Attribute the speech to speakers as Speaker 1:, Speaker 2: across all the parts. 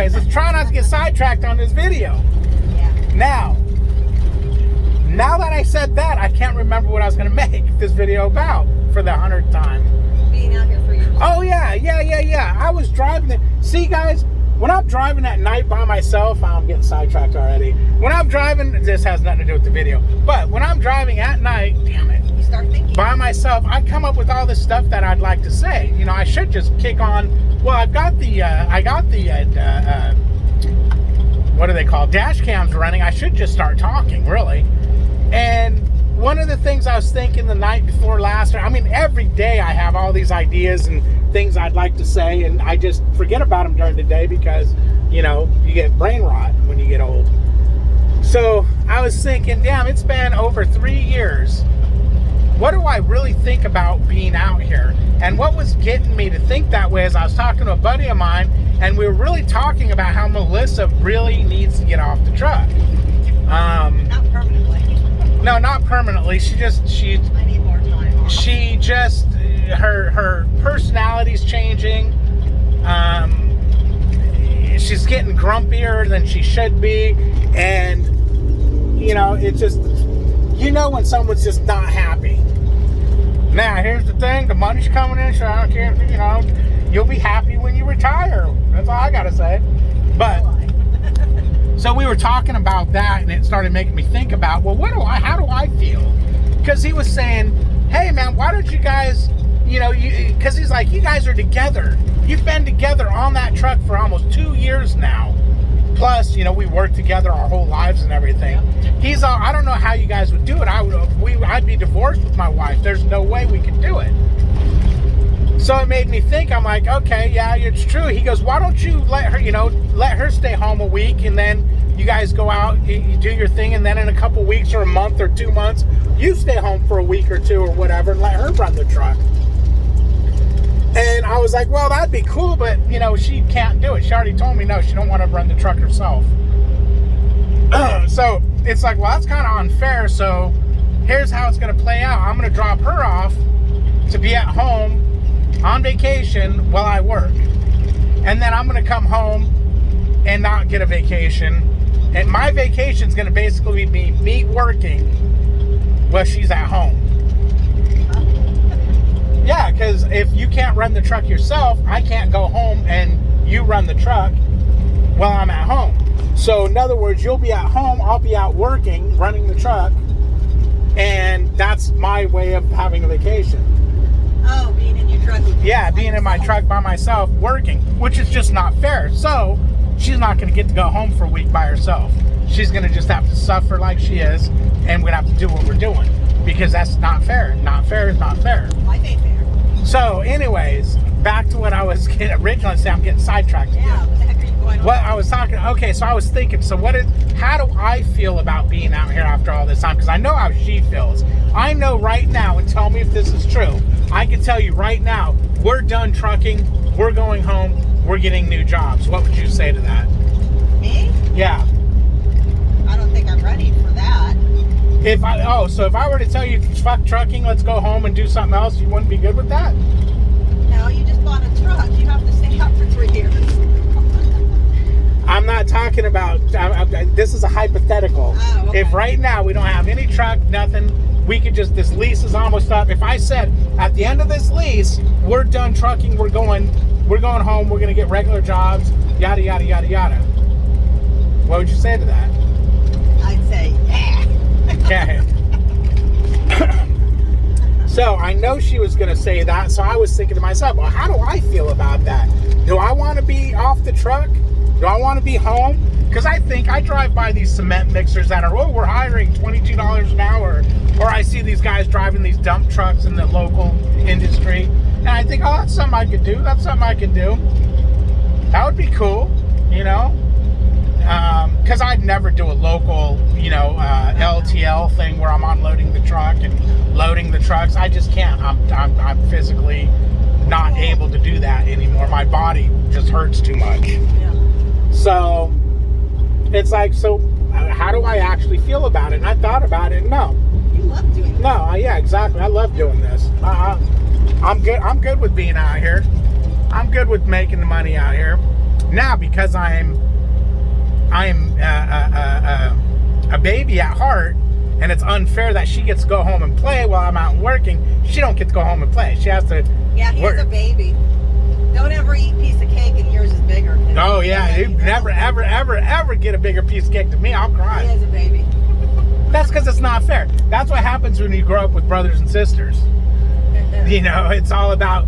Speaker 1: anyways, let's try not to get sidetracked on this video.
Speaker 2: Yeah.
Speaker 1: Now that I said that, I can't remember what I was going to make this video about for the 100th time.
Speaker 2: Being out here for you.
Speaker 1: Oh, yeah. I was driving it. See, guys, when I'm driving at night by myself, I'm getting sidetracked already. When I'm driving, this has nothing to do with the video, but when I'm driving at night, damn it,
Speaker 2: You start thinking.
Speaker 1: by myself, I come up with all this stuff that I'd like to say. You know, I should just kick on. Well, I got the what do they call, dash cams running. I should just start talking, really. And one of the things I was thinking the night before last, I mean, every day I have all these ideas and things I'd like to say, and I just forget about them during the day because, you know, you get brain rot when you get old. So I was thinking, damn, it's been over 3 years. What do I really think about being out here? And what was getting me to think that way is I was talking to a buddy of mine, and we were really talking about how Melissa really needs to get off the truck.
Speaker 2: Not permanently.
Speaker 1: No, not permanently.
Speaker 2: I need more time off.
Speaker 1: She just, her personality's changing. She's getting grumpier than she should be. And, you know, it's just, you know when someone's just not happy. Now, here's the thing. The money's coming in, so I don't care, you know, you'll be happy when you retire. That's all I got to say. But, so we were talking about that, and it started making me think about, well, how do I feel? Because he was saying, hey, man, why don't you guys, you know, because he's like, you guys are together. You've been together on that truck for almost 2 years now. Plus, you know, we worked together our whole lives and everything. He's all, I don't know how you guys would do it. I'd be divorced with my wife. There's no way we could do it. So it made me think, I'm like, okay, yeah, it's true. He goes, why don't you let her stay home a week, and then you guys go out, you do your thing, and then in a couple weeks or a month or 2 months, you stay home for a week or two or whatever and let her run the truck. And I was like, well, that'd be cool, but, you know, she can't do it. She already told me no, she don't want to run the truck herself. So it's like, well, that's kind of unfair. So here's how it's going to play out. I'm going to drop her off to be at home on vacation while I work. And then I'm going to come home and not get a vacation. And my vacation is going to basically be me working while she's at home. Yeah, because if you can't run the truck yourself, I can't go home and you run the truck while I'm at home. So in other words, you'll be at home, I'll be out working, running the truck, and that's my way of having a vacation.
Speaker 2: Oh, being in your truck.
Speaker 1: Yeah, being in my truck by myself, working, which is just not fair. So she's not going to get to go home for a week by herself. She's going to just have to suffer like she is, and we're going to have to do what we're doing, because that's not fair. Not fair is not fair.
Speaker 2: Life ain't fair.
Speaker 1: So anyways, back to what I was originally saying. I'm getting sidetracked again.
Speaker 2: Yeah, what the heck are you going on?
Speaker 1: What I was talking, okay, so I was thinking, so how do I feel about being out here after all this time? Because I know how she feels. I know right now, and tell me if this is true, I can tell you right now, we're done trucking, we're going home, we're getting new jobs. What would you say to that?
Speaker 2: Me?
Speaker 1: Yeah.
Speaker 2: I don't think I'm ready for that.
Speaker 1: So if I were to tell you, fuck trucking, let's go home and do something else, you wouldn't be good with that?
Speaker 2: No, you just bought a truck. You have to stay out for 3 years.
Speaker 1: I'm not talking about, this is a hypothetical.
Speaker 2: Oh, okay.
Speaker 1: If right now we don't have any truck, nothing, we could just, this lease is almost up. If I said, at the end of this lease, we're done trucking, we're going home, we're going to get regular jobs, yada, yada, yada, yada. What would you say to that?
Speaker 2: I'd say, yeah.
Speaker 1: Okay. So I know she was going to say that, so I was thinking to myself, well, how do I feel about that? Do I want to be off the truck? Do I want to be home? Because I drive by these cement mixers that are, oh, we're hiring $22 an hour. Or I see these guys driving these dump trucks in the local industry. And I think, oh, that's something I could do. That's something I could do. That would be cool, you know? Because I'd never do a local, you know, LTL thing where I'm unloading the truck and loading the trucks. I just can't. I'm physically not able to do that anymore. My body just hurts too much.
Speaker 2: Yeah.
Speaker 1: So it's like, so how do I actually feel about it? And I thought about it. No.
Speaker 2: You love doing this.
Speaker 1: No. Yeah, exactly. I love doing this. I'm good. I'm good with being out here. I'm good with making the money out here. Now, because I'm a baby at heart, and it's unfair that she gets to go home and play while I'm out working. She don't get to go home and play. She has to.
Speaker 2: Yeah, he's
Speaker 1: work.
Speaker 2: a baby. Don't ever eat a piece of cake and yours is bigger.
Speaker 1: Oh yeah, you never, ever, ever, ever get a bigger piece of cake than me. I'll cry.
Speaker 2: He is a baby.
Speaker 1: That's because it's not fair. That's what happens when you grow up with brothers and sisters. You know, it's all about,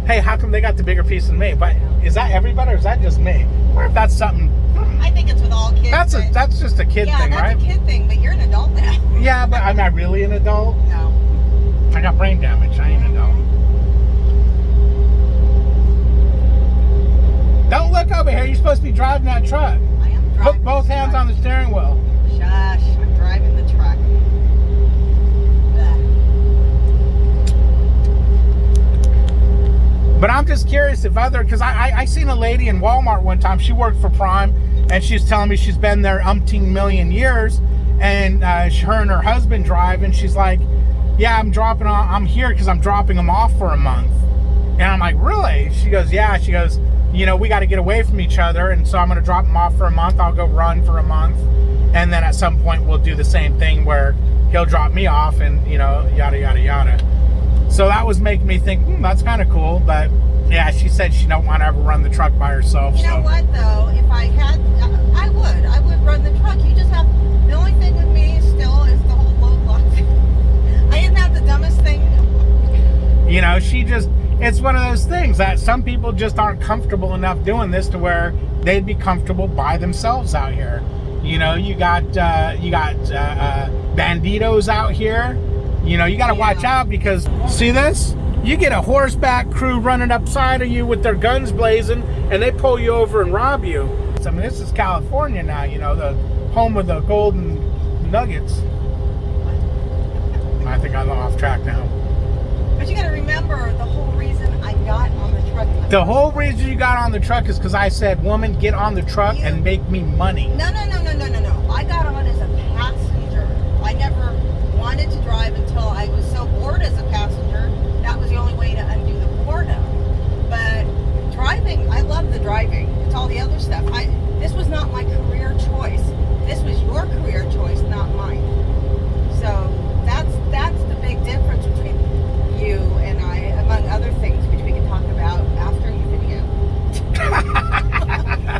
Speaker 1: hey, how come they got the bigger piece than me? But is that everybody or is that just me? Or if that's something.
Speaker 2: I think it's with all kids.
Speaker 1: That's just a kid thing, right?
Speaker 2: Yeah, that's a kid thing, but you're an adult now.
Speaker 1: Yeah, but I'm not really an adult.
Speaker 2: No.
Speaker 1: I got brain damage. I ain't an adult. Don't look over here. You're supposed to be driving that truck.
Speaker 2: I am driving.
Speaker 1: Put both hands on the steering wheel.
Speaker 2: Shush, I'm driving the truck.
Speaker 1: But I'm just curious if because I seen a lady in Walmart one time. She worked for Prime, and she's telling me she's been there umpteen million years, and her and her husband drive, and she's like, yeah, I'm here because I'm dropping them off for a month. And I'm like, really? She goes, yeah. She goes, you know, we got to get away from each other, and so I'm going to drop them off for a month. I'll go run for a month, and then at some point we'll do the same thing where he'll drop me off, and you know, yada yada yada. So that was making me think, that's kind of cool. But yeah, she said she don't want to ever run the truck by herself.
Speaker 2: You know what though? If I had, I would run the truck. You just have, the only thing with me still is the whole load lock thing. Isn't that the dumbest thing?
Speaker 1: You know, it's one of those things that some people just aren't comfortable enough doing this to where they'd be comfortable by themselves out here. You know, you got banditos out here. You know, you got to watch out because, see this? You get a horseback crew running upside of you with their guns blazing, and they pull you over and rob you. I mean, this is California now, you know, the home of the golden nuggets. I think I'm off track now.
Speaker 2: But you got to remember, the whole reason I got on the truck.
Speaker 1: The whole reason you got on the truck is because I said, woman, get on the truck and make me money.
Speaker 2: No. I got on as a passenger. I never wanted to drive until I was so bored as a passenger. That was the only way to undo the boredom. But driving, I love the driving. It's all the other stuff. This was not my career choice. This was your career choice, not mine. So that's the big difference between you and I, among other things, which we can talk about after the video.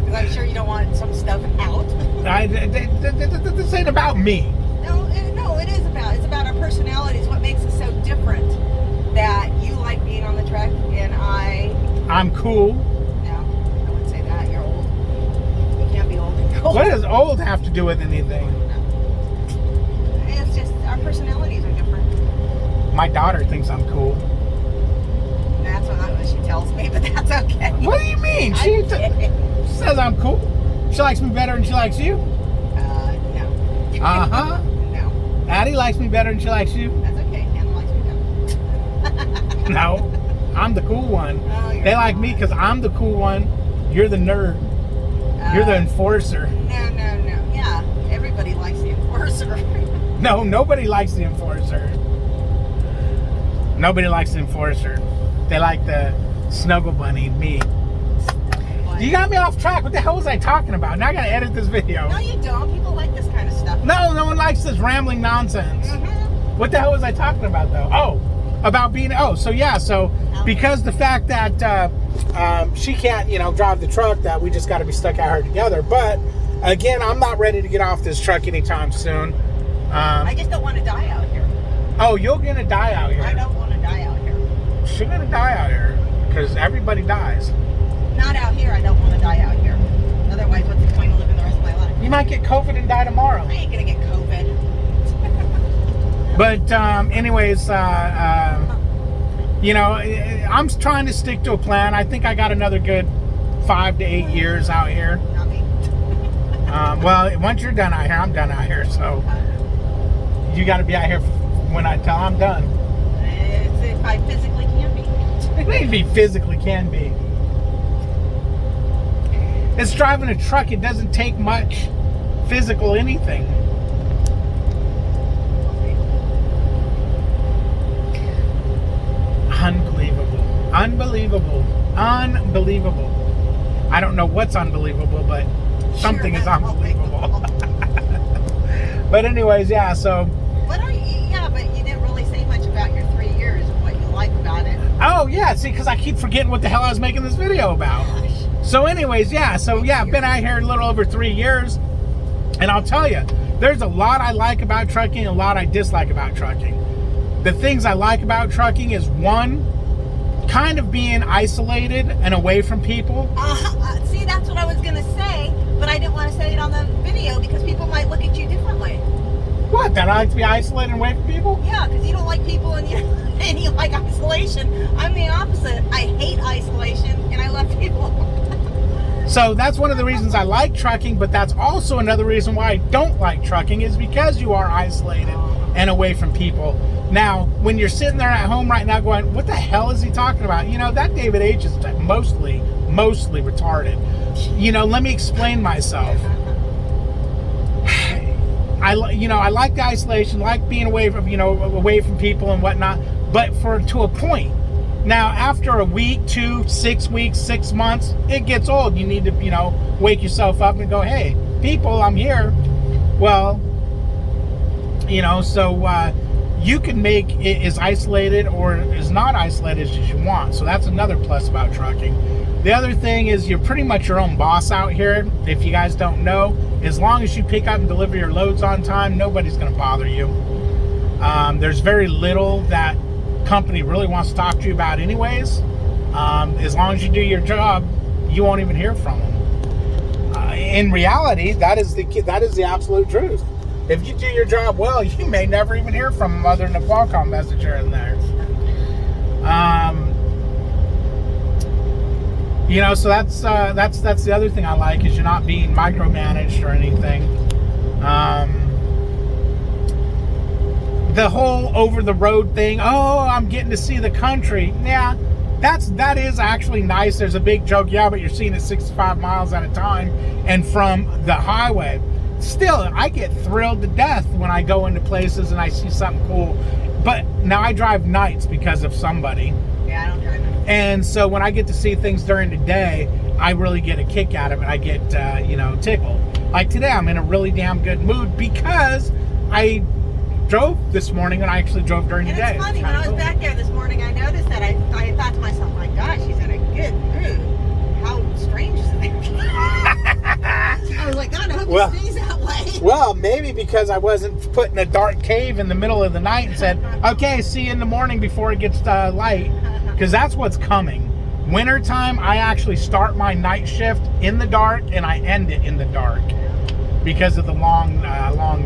Speaker 2: Because I'm sure you don't want some stuff out.
Speaker 1: This ain't about me.
Speaker 2: No, it is about. It's about our personalities. What makes us so different? That you like being on the truck and
Speaker 1: I'm cool.
Speaker 2: No, I wouldn't say that. You're old. You can't be old and cool.
Speaker 1: What does old have to do with anything?
Speaker 2: No. It's just our personalities are different.
Speaker 1: My daughter thinks I'm cool.
Speaker 2: That's not what she tells me, but that's okay.
Speaker 1: What do you mean? She says I'm cool. She likes me better than she likes you.
Speaker 2: No.
Speaker 1: Uh-huh.
Speaker 2: No.
Speaker 1: Addie likes me better than she likes you.
Speaker 2: That's okay. Hannah likes me better.
Speaker 1: No, I'm the cool one.
Speaker 2: Oh,
Speaker 1: they like me because I'm the cool one. You're the nerd. You're the enforcer.
Speaker 2: No. Yeah, everybody likes the enforcer.
Speaker 1: No, nobody likes the enforcer. Nobody likes the enforcer. They like the snuggle bunny, me. You got me off track. What the hell was I talking about? Now I gotta edit this video.
Speaker 2: No, you don't. People like this kind of stuff.
Speaker 1: No one likes this rambling nonsense.
Speaker 2: Mm-hmm.
Speaker 1: What the hell was I talking about though? Oh, about being, so because the fact that she can't, drive the truck, that we just gotta be stuck out here together. But again, I'm not ready to get off this truck anytime soon.
Speaker 2: I just don't want to die out here.
Speaker 1: Oh, you're gonna die out here.
Speaker 2: I don't want to die out here.
Speaker 1: She's gonna die out here because everybody dies.
Speaker 2: Not out here. I don't want to die out here. Otherwise, what's the point of living the rest of my life?
Speaker 1: You might get COVID and die tomorrow.
Speaker 2: I ain't gonna get COVID.
Speaker 1: But anyways, I'm trying to stick to a plan. I think I got another good 5 to 8 years out here.
Speaker 2: Not me.
Speaker 1: Well, once you're done out here, I'm done out here. So you got to be out here when I tell I'm done.
Speaker 2: It's if I physically can be.
Speaker 1: Maybe physically can be. It's driving a truck. It doesn't take much physical anything. Unbelievable. I don't know what's unbelievable, but something
Speaker 2: Sure,
Speaker 1: is
Speaker 2: that's
Speaker 1: unbelievable. But anyways, yeah, so...
Speaker 2: But you didn't really say much about your 3 years and what you like about it.
Speaker 1: Oh, yeah, see, because I keep forgetting what the hell I was making this video about. So anyways, yeah, I've been out here a little over 3 years, and I'll tell you, there's a lot I like about trucking, a lot I dislike about trucking. The things I like about trucking is, one, kind of being isolated and away from people.
Speaker 2: See, that's what I was going to say, but I didn't want to say it on the video because people might look at you differently.
Speaker 1: What, that I like to be isolated and away from people?
Speaker 2: Yeah, because you don't like people and you like isolation. I'm the opposite. I hate isolation and I love people.
Speaker 1: So that's one of the reasons I like trucking, but that's also another reason why I don't like trucking, is because you are isolated and away from people. Now, when you're sitting there at home right now going, what the hell is he talking about? You know, that David H. is mostly retarded. You know, let me explain myself. I like the isolation, like being away from people and whatnot, but to a point. Now, after a week, 2, 6 weeks, 6 months, it gets old. You need to, wake yourself up and go, hey, people, I'm here. Well, so you can make it as isolated or as not isolated as you want. So that's another plus about trucking. The other thing is you're pretty much your own boss out here. If you guys don't know, as long as you pick up and deliver your loads on time, nobody's going to bother you. There's very little that company really wants to talk to you about anyways. As long as you do your job, you won't even hear from them. In reality, that is the absolute truth. If you do your job well, you may never even hear from them other than a Qualcomm message here and there. So that's the other thing I like, is you're not being micromanaged or anything. The whole over the road thing, I'm getting to see the country. Yeah, that is actually nice. There's a big joke, yeah, but you're seeing it 65 miles at a time and from the highway. Still, I get thrilled to death when I go into places and I see something cool. But now I drive nights because of somebody.
Speaker 2: Yeah, I don't drive nights.
Speaker 1: And so when I get to see things during the day, I really get a kick out of it. I get, tickled. Like today, I'm in a really damn good mood because I drove this morning, and I actually drove during the day.
Speaker 2: And it's funny, when I was back there this morning, I noticed that I thought to myself, my gosh, she's in a good mood. How strange is it? I was like, God, I hope he stays that way.
Speaker 1: Well, maybe because I wasn't put in a dark cave in the middle of the night and said, okay, see you in the morning before it gets light. Because that's what's coming. Wintertime, I actually start my night shift in the dark, and I end it in the dark because of the long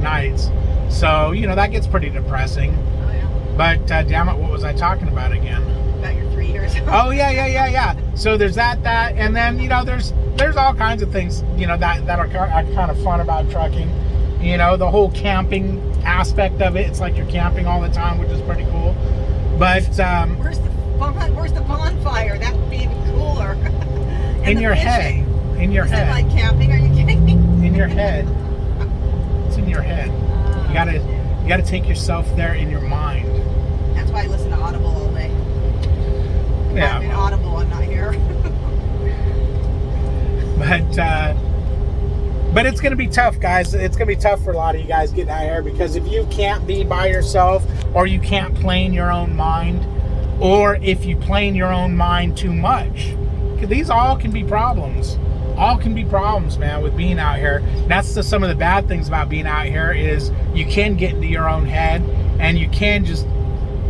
Speaker 1: nights. So, that gets pretty depressing.
Speaker 2: Oh, yeah.
Speaker 1: But, damn it, what was I talking about again?
Speaker 2: About your 3 years.
Speaker 1: Oh, yeah. So there's that, and then, there's all kinds of things, that are kind of fun about trucking. The whole camping aspect of it. It's like you're camping all the time, which is pretty cool. But,
Speaker 2: where's the bonfire? That would be even cooler.
Speaker 1: In your head. In your head.
Speaker 2: Is that like camping? Are you kidding me?
Speaker 1: In your head. It's in your head. You gotta take yourself there in your mind.
Speaker 2: That's why I listen to Audible all day.
Speaker 1: Yeah.
Speaker 2: I'm in Audible, I'm not here.
Speaker 1: But it's gonna be tough, guys. It's gonna be tough for a lot of you guys getting out here, because if you can't be by yourself, or you can't play in your own mind, or if you play in your own mind too much, these all can be problems. All can be problems, man, with being out here. That's some of the bad things about being out here, is you can get into your own head, and you can just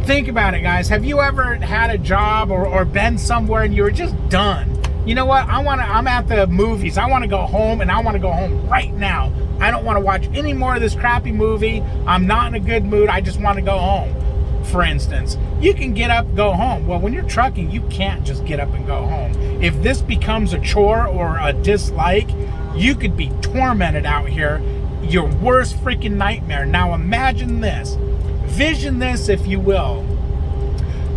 Speaker 1: think about it, guys. Have you ever had a job or been somewhere and you were just done? You know what? I'm at the movies. I want to go home, and I want to go home right now. I don't want to watch any more of this crappy movie. I'm not in a good mood. I just want to go home. For instance, you can get up, go home. Well, when you're trucking, you can't just get up and go home. If this becomes a chore or a dislike, you could be tormented out here. Your worst freaking nightmare. Now imagine this. Vision this, if you will.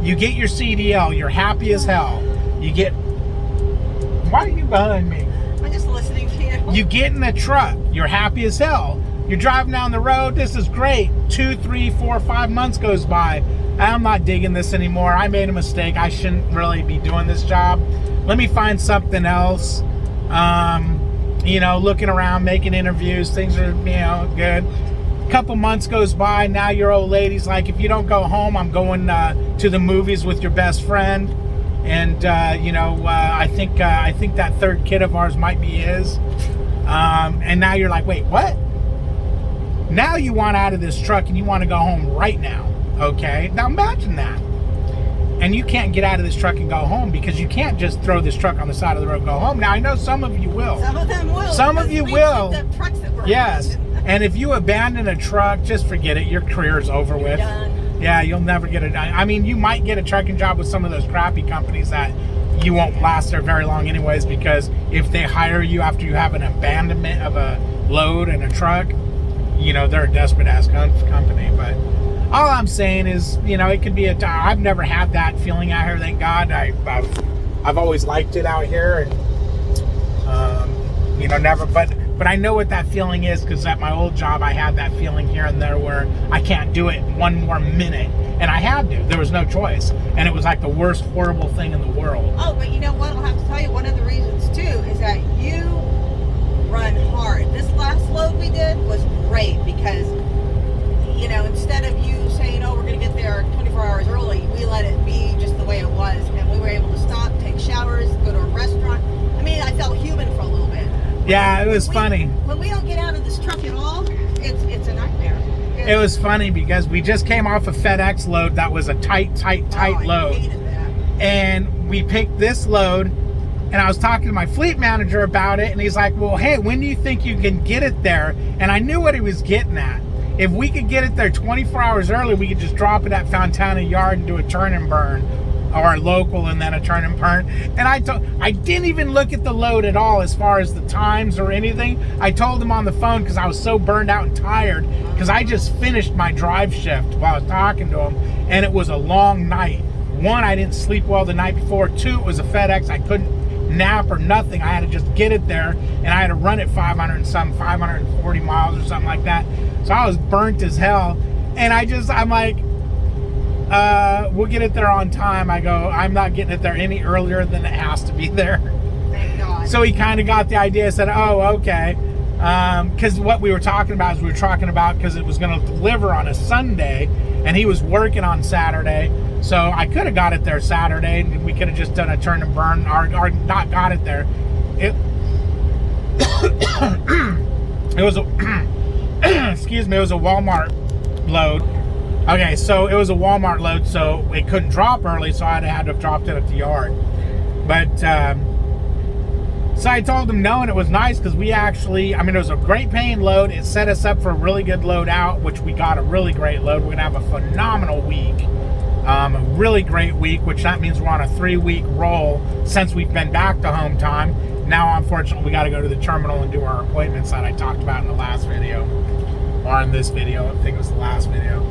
Speaker 1: You get your CDL. You're happy as hell. You get... Why are you behind me?
Speaker 2: I'm just listening to you.
Speaker 1: You get in the truck. You're happy as hell. You're driving down the road. This is great. 2, 3, 4, 5 months goes by. I'm not digging this anymore. I made a mistake. I shouldn't really be doing this job. Let me find something else. Looking around, making interviews. Things are, good. Couple months goes by. Now your old lady's like, if you don't go home, I'm going to the movies with your best friend. And I think that third kid of ours might be his. And now you're like, wait, what? Now you want out of this truck and you want to go home right now. Okay, now imagine that. And you can't get out of this truck and go home because you can't just throw this truck on the side of the road and go home. Now I know some of you will.
Speaker 2: Some of them will.
Speaker 1: Some of you will.
Speaker 2: The trucks that we're
Speaker 1: Yes. And if you abandon a truck, just forget it. Your career's over with.
Speaker 2: Done.
Speaker 1: Yeah, you'll never get it. I mean, you might get a trucking job with some of those crappy companies that you won't last there very long anyways, because if they hire you after you have an abandonment of a load in a truck, they're a desperate ass company. But all I'm saying is, it could be I've never had that feeling out here, thank God. I've always liked it out here, and never. But I know what that feeling is, because at my old job I had that feeling here and there where I can't do it one more minute, and I had to. There was no choice, and it was like the worst horrible thing in the world.
Speaker 2: Oh, but you know what? I'll have to tell you, one of the reasons too is that you run hard. This last load we did was great because, instead of you saying, oh, we're going to get there 24 hours early, we let it be just the way it was, and we were able to stop, take showers, go to a restaurant. I mean, I felt human for a little bit.
Speaker 1: Yeah, it was funny.
Speaker 2: When we don't get out of this truck at all, it's a nightmare.
Speaker 1: It was funny because we just came off a FedEx load that was a tight load.
Speaker 2: I hated that.
Speaker 1: And we picked this load, and I was talking to my fleet manager about it, and he's like, well, hey, when do you think you can get it there? And I knew what he was getting at. If we could get it there 24 hours early, we could just drop it at Fontana Yard and do a turn and burn, or a local and then a turn and burn. And I didn't even look at the load at all as far as the times or anything. I told him on the phone because I was so burned out and tired, because I just finished my drive shift while I was talking to him, and it was a long night. One, I didn't sleep well the night before. Two, it was a FedEx. I couldn't nap or nothing. I had to just get it there, and I had to run it 540 miles or something like that. So I was burnt as hell, and I'm like, we'll get it there on time. I go, I'm not getting it there any earlier than it has to be there.
Speaker 2: Thank God.
Speaker 1: So he kind of got the idea, said, oh, okay. Because what we were talking about is because it was going to deliver on a Sunday, and he was working on Saturday. So I could have got it there Saturday, and we could have just done a turn and burn, or not got it there. It was excuse me, it was a Walmart load. Okay, so it was a Walmart load, so it couldn't drop early, so I had to have dropped it at the yard. But so I told him no, and it was nice because it was a great paying load. It set us up for a really good load out, which we got a really great load. We're gonna have a phenomenal week, a really great week, which that means we're on a 3-week roll since we've been back to home time. Now, unfortunately, we got to go to the terminal and do our appointments that I talked about in the last video, or in this video. I think it was the last video.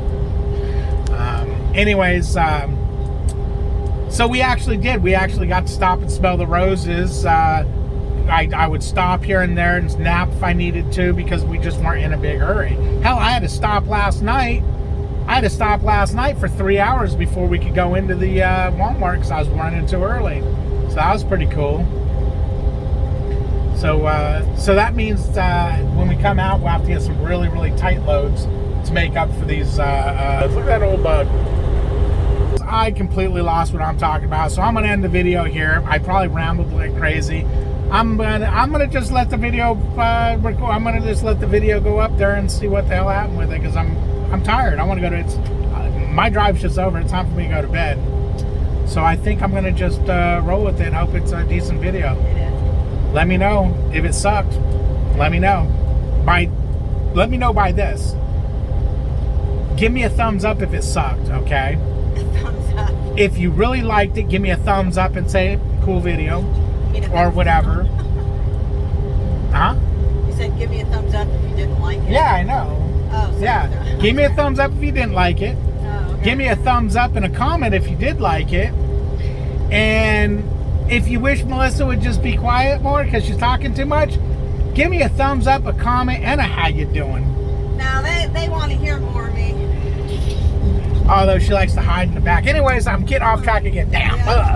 Speaker 1: So we actually did. We actually got to stop and smell the roses. I would stop here and there and nap if I needed to, because we just weren't in a big hurry. Hell, I had to stop last night. For 3 hours before we could go into the Walmart because I was running too early. So that was pretty cool. So that means when we come out, we'll have to get some really, really tight loads to make up for these. Look at that old bug. I completely lost what I'm talking about, so I'm gonna end the video here. I probably rambled like crazy. I'm gonna just let the video record. I'm gonna just let the video go up there and see what the hell happened with it, because I'm tired. I want to go to my drive shift's over. It's time for me to go to bed. So I think I'm gonna just roll with it and hope it's a decent video.
Speaker 2: It is.
Speaker 1: Let me know if it sucked. Let me know let me know by this. Give me a thumbs up if it sucked, okay?
Speaker 2: Thumbs up.
Speaker 1: If you really liked it, give me a thumbs up and say cool video or whatever. Huh?
Speaker 2: You said give me a thumbs up if you didn't like it.
Speaker 1: Yeah, I know.
Speaker 2: Oh, sorry.
Speaker 1: Yeah. Give me a thumbs up if you didn't like it.
Speaker 2: Oh, okay.
Speaker 1: Give me a thumbs up and a comment if you did like it. And if you wish Melissa would just be quiet more because she's talking too much, give me a thumbs up, a comment, and a how you doing.
Speaker 2: Now they want to hear more of me.
Speaker 1: Although she likes to hide in the back. Anyways, I'm getting off track again. Damn.
Speaker 2: Yeah.